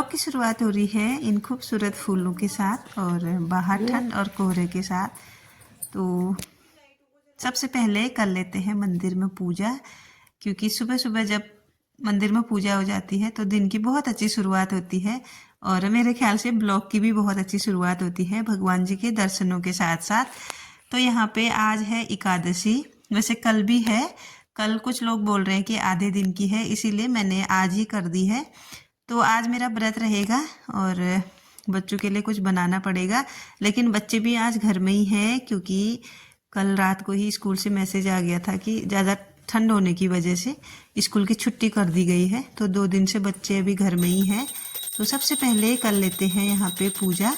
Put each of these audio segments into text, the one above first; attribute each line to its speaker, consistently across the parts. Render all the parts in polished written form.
Speaker 1: Blog की शुरुआत हो रही है इन खूबसूरत फूलों के साथ और बाहर ठंड और कोहरे के साथ। तो सबसे पहले कर लेते हैं मंदिर में पूजा, क्योंकि सुबह सुबह जब मंदिर में पूजा हो जाती है तो दिन की बहुत अच्छी शुरुआत होती है और मेरे ख्याल से ब्लॉग की भी बहुत अच्छी शुरुआत होती है भगवान जी के दर्शनों के साथ साथ। तो यहाँ पे आज है एकादशी, वैसे कल भी है, कल कुछ लोग बोल रहे हैं कि आधे दिन की है, इसीलिए मैंने आज ही कर दी है। तो आज मेरा व्रत रहेगा और बच्चों के लिए कुछ बनाना पड़ेगा, लेकिन बच्चे भी आज घर में ही हैं क्योंकि कल रात को ही स्कूल से मैसेज आ गया था कि ज़्यादा ठंड होने की वजह से स्कूल की छुट्टी कर दी गई है। तो 2 दिन से बच्चे अभी घर में ही हैं। तो सबसे पहले कर लेते हैं यहाँ पे पूजा।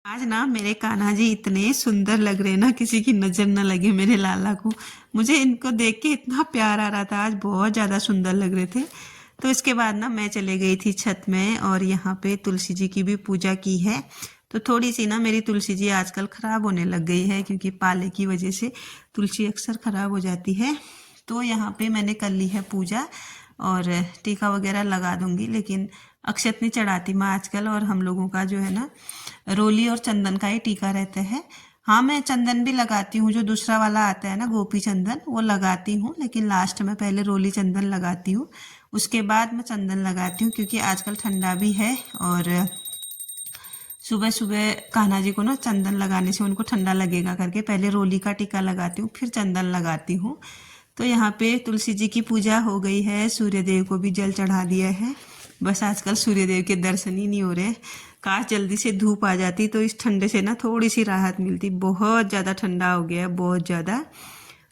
Speaker 1: आज ना मेरे कान्हा जी इतने सुंदर लग रहे ना, किसी की नजर न लगे मेरे लाला को। मुझे इनको देख के इतना प्यार आ रहा था, आज बहुत ज़्यादा सुंदर लग रहे थे। तो इसके बाद ना मैं चले गई थी छत में और यहाँ पे तुलसी जी की भी पूजा की है। तो थोड़ी सी ना मेरी तुलसी जी आजकल ख़राब होने लग गई है, क्योंकि पाले की वजह से तुलसी अक्सर ख़राब हो जाती है। तो यहाँ पे मैंने कर ली है पूजा और टीका वगैरह लगा दूंगी, लेकिन अक्षत नहीं चढ़ाती मैं आजकल। और हम लोगों का जो है ना रोली और चंदन का ही टीका रहता है। हाँ, मैं चंदन भी लगाती हूँ, जो दूसरा वाला आता है ना गोपी चंदन, वो लगाती हूँ, लेकिन लास्ट में पहले रोली चंदन लगाती हूँ, उसके बाद मैं चंदन लगाती हूँ, क्योंकि आजकल ठंडा भी है और सुबह सुबह कान्हा जी को ना चंदन लगाने से उनको ठंडा लगेगा करके पहले रोली का टीका लगाती हूँ, फिर चंदन लगाती हूँ। तो यहाँ पे तुलसी जी की पूजा हो गई है, सूर्य देव को भी जल चढ़ा दिया है। बस आजकल सूर्य देव के दर्शन ही नहीं हो रहे। काश जल्दी से धूप आ जाती तो इस ठंडे से ना थोड़ी सी राहत मिलती। बहुत ज़्यादा ठंडा हो गया है, बहुत ज़्यादा।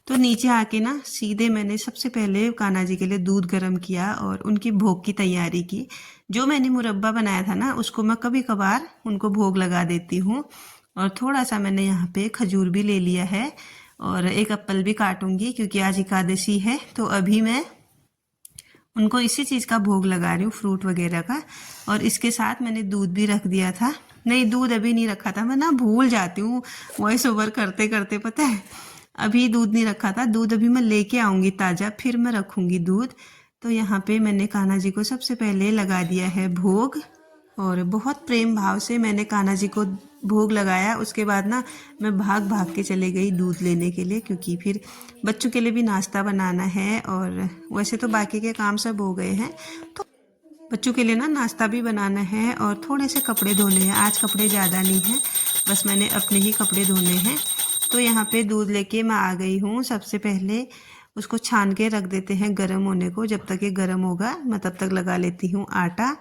Speaker 1: तो नीचे आके ना सीधे मैंने सबसे पहले कान्हा जी के लिए दूध गर्म किया और उनकी भोग की तैयारी की। जो मैंने मुरब्बा बनाया था ना, उसको मैं कभी कभार उनको भोग लगा देती हूँ। और थोड़ा सा मैंने यहाँ पे खजूर भी ले लिया है और एक एप्पल भी काटूंगी, क्योंकि आज एकादशी है। तो अभी मैं उनको इसी चीज़ का भोग लगा रही हूँ, फ्रूट वगैरह का। और इसके साथ मैंने दूध भी रख दिया था। नहीं, दूध अभी नहीं रखा था, मैं ना भूल जाती हूँ वॉइस ओवर करते करते, पता है। अभी दूध नहीं रखा था, दूध अभी मैं लेके आऊँगी ताज़ा, फिर मैं रखूँगी दूध। तो यहाँ पे मैंने कान्हा जी को सबसे पहले लगा दिया है भोग और बहुत प्रेम भाव से मैंने कान्हा जी को भोग लगाया। उसके बाद ना मैं भाग भाग के चले गई दूध लेने के लिए, क्योंकि फिर बच्चों के लिए भी नाश्ता बनाना है और वैसे तो बाकी के काम सब हो गए हैं। तो बच्चों के लिए ना नाश्ता भी बनाना है और थोड़े से कपड़े धोने हैं। आज कपड़े ज़्यादा नहीं हैं, बस मैंने अपने ही कपड़े धोने हैं। तो यहाँ पे दूध लेके मैं आ गई हूँ। सबसे पहले उसको छान के रख देते हैं गर्म होने को। जब तक ये गर्म होगा मैं तब तक लगा लेती हूँ आटा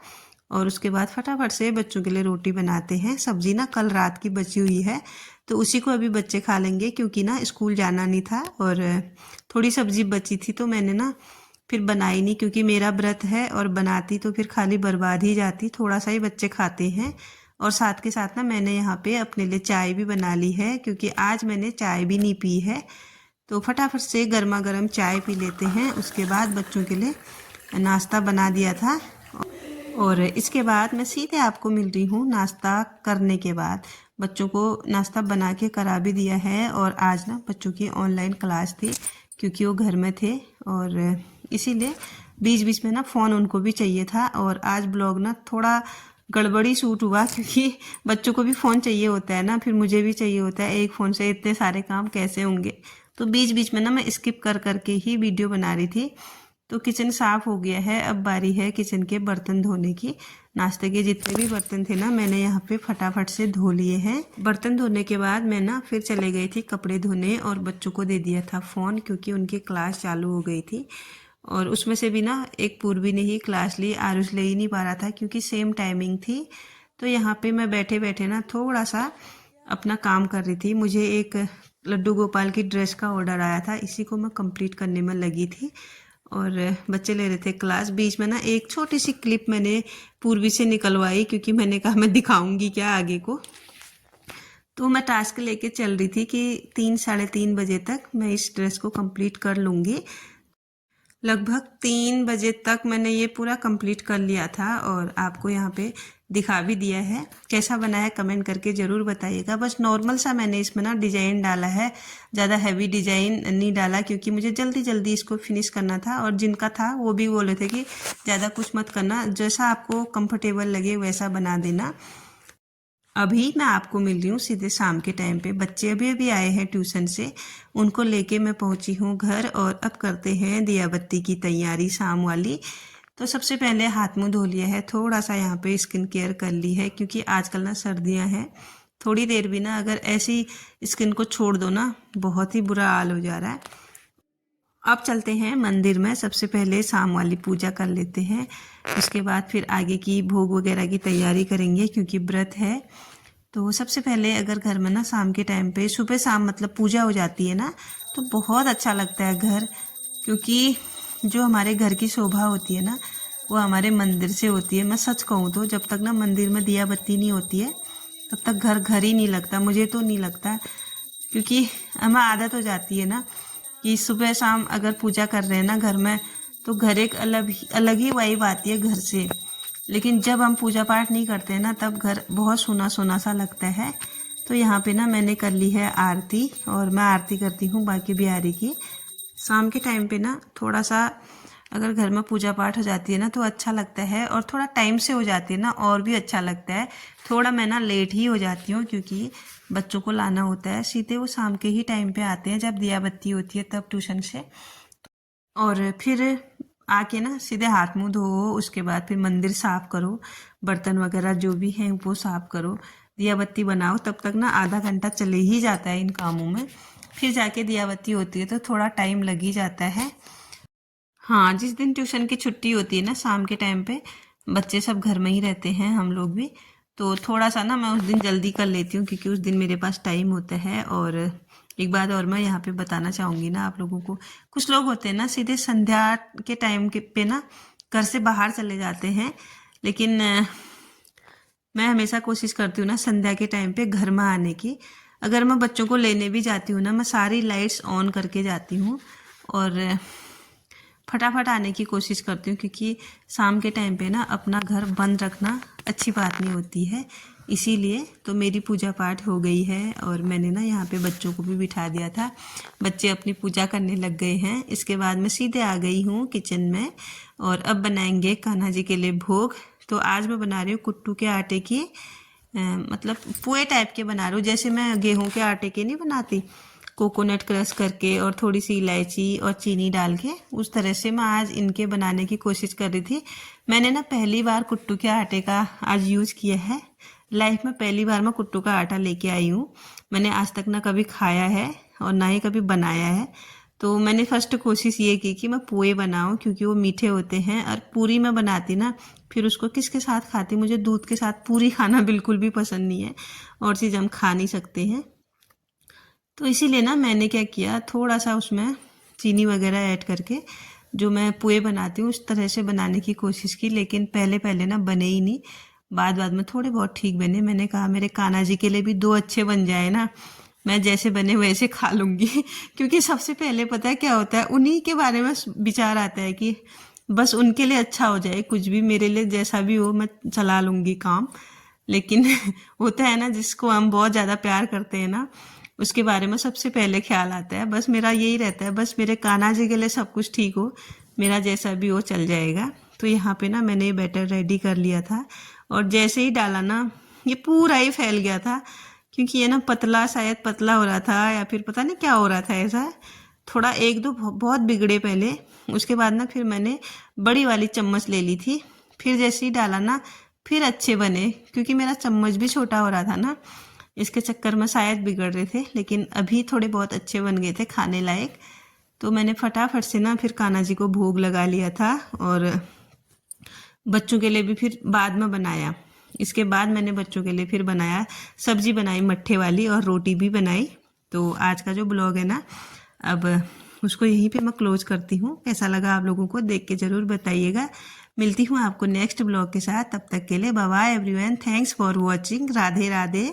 Speaker 1: और उसके बाद फटाफट से बच्चों के लिए रोटी बनाते हैं। सब्जी ना कल रात की बची हुई है, तो उसी को अभी बच्चे खा लेंगे, क्योंकि ना स्कूल जाना नहीं था और थोड़ी सब्जी बची थी तो मैंने ना फिर बनाई नहीं, क्योंकि मेरा व्रत है और बनाती तो फिर खाली बर्बाद ही जाती। थोड़ा सा ही बच्चे खाते हैं। और साथ के साथ ना मैंने यहाँ पे अपने लिए चाय भी बना ली है, क्योंकि आज मैंने चाय भी नहीं पी है। तो फटाफट से गर्मा गर्म चाय पी लेते हैं। उसके बाद बच्चों के लिए नाश्ता बना दिया था और इसके बाद मैं सीधे आपको मिल रही हूँ नाश्ता करने के बाद। बच्चों को नाश्ता बना के करा भी दिया है और आज ना बच्चों की ऑनलाइन क्लास थी, क्योंकि वो घर में थे और इसीलिए बीच बीच में ना फ़ोन उनको भी चाहिए था। और आज ब्लॉग ना थोड़ा गड़बड़ी शूट हुआ, क्योंकि बच्चों को भी फ़ोन चाहिए होता है ना, फिर मुझे भी चाहिए होता है। एक फ़ोन से इतने सारे काम कैसे होंगे। तो बीच बीच में ना मैं स्किप कर करके ही वीडियो बना रही थी। तो किचन साफ़ हो गया है, अब बारी है किचन के बर्तन धोने की। नाश्ते के जितने भी बर्तन थे ना मैंने यहाँ पे फटाफट से धो लिए हैं। बर्तन धोने के बाद मैं ना फिर चले गई थी कपड़े धोने और बच्चों को दे दिया था फ़ोन, क्योंकि उनकी क्लास चालू हो गई थी। और उसमें से भी ना एक पूर्वी ने ही क्लास ली, आरुष ले ही नहीं पा रहा था, क्योंकि सेम टाइमिंग थी। तो यहाँ पे मैं बैठे बैठे ना थोड़ा सा अपना काम कर रही थी। मुझे एक लड्डू गोपाल की ड्रेस का ऑर्डर आया था, इसी को मैं कंप्लीट करने में लगी थी और बच्चे ले रहे थे क्लास। बीच में ना एक छोटी सी क्लिप मैंने पूर्वी से निकलवाई, क्योंकि मैंने कहा मैं दिखाऊंगी क्या आगे को। तो मैं टास्क लेके चल रही थी कि 3 साढ़े 3 बजे तक मैं इस ड्रेस को कंप्लीट कर लूँगी। लगभग 3 बजे तक मैंने ये पूरा कंप्लीट कर लिया था और आपको यहाँ पे दिखा भी दिया है। कैसा बना है कमेंट करके ज़रूर बताइएगा। बस नॉर्मल सा मैंने इसमें ना डिज़ाइन डाला है, ज़्यादा हैवी डिज़ाइन नहीं डाला क्योंकि मुझे जल्दी जल्दी इसको फिनिश करना था। और जिनका था वो भी बोले थे कि ज़्यादा कुछ मत करना, जैसा आपको कंफर्टेबल लगे वैसा बना देना। अभी मैं आपको मिल रही हूँ सीधे शाम के टाइम पे। बच्चे अभी अभी आए हैं ट्यूशन से, उनको लेके मैं पहुँची हूँ घर और अब करते हैं दिया बत्ती की तैयारी शाम वाली। तो सबसे पहले हाथ मुंह धो लिया है, थोड़ा सा यहाँ पे स्किन केयर कर ली है क्योंकि आजकल ना सर्दियाँ हैं। थोड़ी देर भी ना अगर ऐसी स्किन को छोड़ दो ना बहुत ही बुरा हाल हो जा रहा है। अब चलते हैं मंदिर में, सबसे पहले शाम वाली पूजा कर लेते हैं, उसके बाद फिर आगे की भोग वगैरह की तैयारी करेंगे क्योंकि व्रत है। तो सबसे पहले अगर घर में ना शाम के टाइम पे सुबह शाम मतलब पूजा हो जाती है ना तो बहुत अच्छा लगता है घर, क्योंकि जो हमारे घर की शोभा होती है ना वो हमारे मंदिर से होती है। मैं सच कहूँ तो जब तक ना मंदिर में दिया बत्ती नहीं होती है तब तक घर घर ही नहीं लगता, मुझे तो नहीं लगता, क्योंकि हमें आदत हो जाती है ना कि सुबह शाम अगर पूजा कर रहे हैं ना घर में तो घर एक अलग ही वाइब आती है घर से। लेकिन जब हम पूजा पाठ नहीं करते हैं ना तब घर बहुत सूना सूना सा लगता है। तो यहाँ पे ना मैंने कर ली है आरती और मैं आरती करती हूँ बाकी बिहारी की। शाम के टाइम पे ना थोड़ा सा अगर घर में पूजा पाठ हो जाती है ना तो अच्छा लगता है, और थोड़ा टाइम से हो जाती है ना और भी अच्छा लगता है। थोड़ा मैं ना लेट ही हो जाती हूँ क्योंकि बच्चों को लाना होता है, सीधे वो शाम के ही टाइम पे आते हैं जब दिया बत्ती होती है तब ट्यूशन से। और फिर आके ना सीधे हाथ मुंह धो, उसके बाद फिर मंदिर साफ करो, बर्तन वगैरह जो भी हैं वो साफ करो, दिया बत्ती बनाओ, तब तक ना आधा घंटा चले ही जाता है इन कामों में। फिर जाके दिया बत्ती होती है तो थोड़ा टाइम लग ही जाता है। हाँ, जिस दिन ट्यूशन की छुट्टी होती है ना शाम के टाइम पे बच्चे सब घर में ही रहते हैं, हम लोग भी, तो थोड़ा सा ना मैं उस दिन जल्दी कर लेती हूँ क्योंकि उस दिन मेरे पास टाइम होता है। और एक बात और मैं यहाँ पे बताना चाहूँगी ना आप लोगों को, कुछ लोग होते हैं ना सीधे संध्या के टाइम के पे ना घर से बाहर चले जाते हैं, लेकिन मैं हमेशा कोशिश करती हूँ ना संध्या के टाइम पे घर में आने की। अगर मैं बच्चों को लेने भी जाती हूँ ना मैं सारी लाइट्स ऑन करके जाती हूँ और फटाफट आने की कोशिश करती हूँ, क्योंकि शाम के टाइम पे ना अपना घर बंद रखना अच्छी बात नहीं होती है। इसीलिए तो मेरी पूजा पाठ हो गई है और मैंने ना यहाँ पे बच्चों को भी बिठा दिया था, बच्चे अपनी पूजा करने लग गए हैं। इसके बाद मैं सीधे आ गई हूँ किचन में और अब बनाएंगे कान्हा जी के लिए भोग। तो आज मैं बना रही हूँ कुट्टू के आटे की मतलब पुए टाइप के बना रही हूँ, जैसे मैं गेहूं के आटे के नहीं बनाती, कोकोनट क्रश करके और थोड़ी सी इलायची और चीनी डाल के, उस तरह से मैं आज इनके बनाने की कोशिश कर रही थी। मैंने ना पहली बार कुट्टू के आटे का आज यूज़ किया है, लाइफ में पहली बार मैं कुट्टू का आटा लेके आई हूँ। मैंने आज तक ना कभी खाया है और ना ही कभी बनाया है। तो मैंने फर्स्ट कोशिश ये की कि मैं पोहे बनाऊं क्योंकि वो मीठे होते हैं, और पूरी मैं बनाती ना फिर उसको किसके साथ खाती, मुझे दूध के साथ पूरी खाना बिल्कुल भी पसंद नहीं है, और चीज़ हम खा नहीं सकते हैं। तो इसीलिए ना मैंने क्या किया, थोड़ा सा उसमें चीनी वगैरह ऐड करके जो मैं पोहे बनाती हूँ उस तरह से बनाने की कोशिश की, लेकिन पहले पहले ना बने ही नहीं, बाद बाद में थोड़े बहुत ठीक बने। मैंने कहा मेरे कान्हा जी के लिए भी दो अच्छे बन जाए ना, मैं जैसे बने वैसे खा लूँगी क्योंकि सबसे पहले पता है क्या होता है, उन्हीं के बारे में विचार आता है कि बस उनके लिए अच्छा हो जाए, कुछ भी मेरे लिए जैसा भी हो मैं चला लूँगी काम। लेकिन होता है ना जिसको हम बहुत ज़्यादा प्यार करते हैं ना उसके बारे में सबसे पहले ख्याल आता है। बस मेरा यही रहता है, बस मेरे कान्हा जी के लिए सब कुछ ठीक हो, मेरा जैसा भी हो चल जाएगा। तो यहाँ पे ना मैंने ये बैटर रेडी कर लिया था और जैसे ही डाला ना ये पूरा ही फैल गया था, क्योंकि ये ना पतला, शायद पतला हो रहा था या फिर पता नहीं क्या हो रहा था, ऐसा थोड़ा एक दो बहुत बिगड़े पहले। उसके बाद ना फिर मैंने बड़ी वाली चम्मच ले ली थी, फिर जैसे ही डाला ना फिर अच्छे बने, क्योंकि मेरा चम्मच भी छोटा हो रहा था ना, इसके चक्कर में शायद बिगड़ रहे थे, लेकिन अभी थोड़े बहुत अच्छे बन गए थे खाने लायक। तो मैंने फटाफट से ना फिर कान्हा जी को भोग लगा लिया था और बच्चों के लिए भी फिर बाद में बनाया। इसके बाद मैंने बच्चों के लिए फिर बनाया, सब्जी बनाई मट्ठे वाली और रोटी भी बनाई। तो आज का जो ब्लॉग है ना अब उसको यहीं पे मैं क्लोज करती हूँ। कैसा लगा आप लोगों को देख के ज़रूर बताइएगा। मिलती हूँ आपको नेक्स्ट ब्लॉग के साथ, तब तक के लिए bye bye everyone, thanks for watching, Radhe Radhe.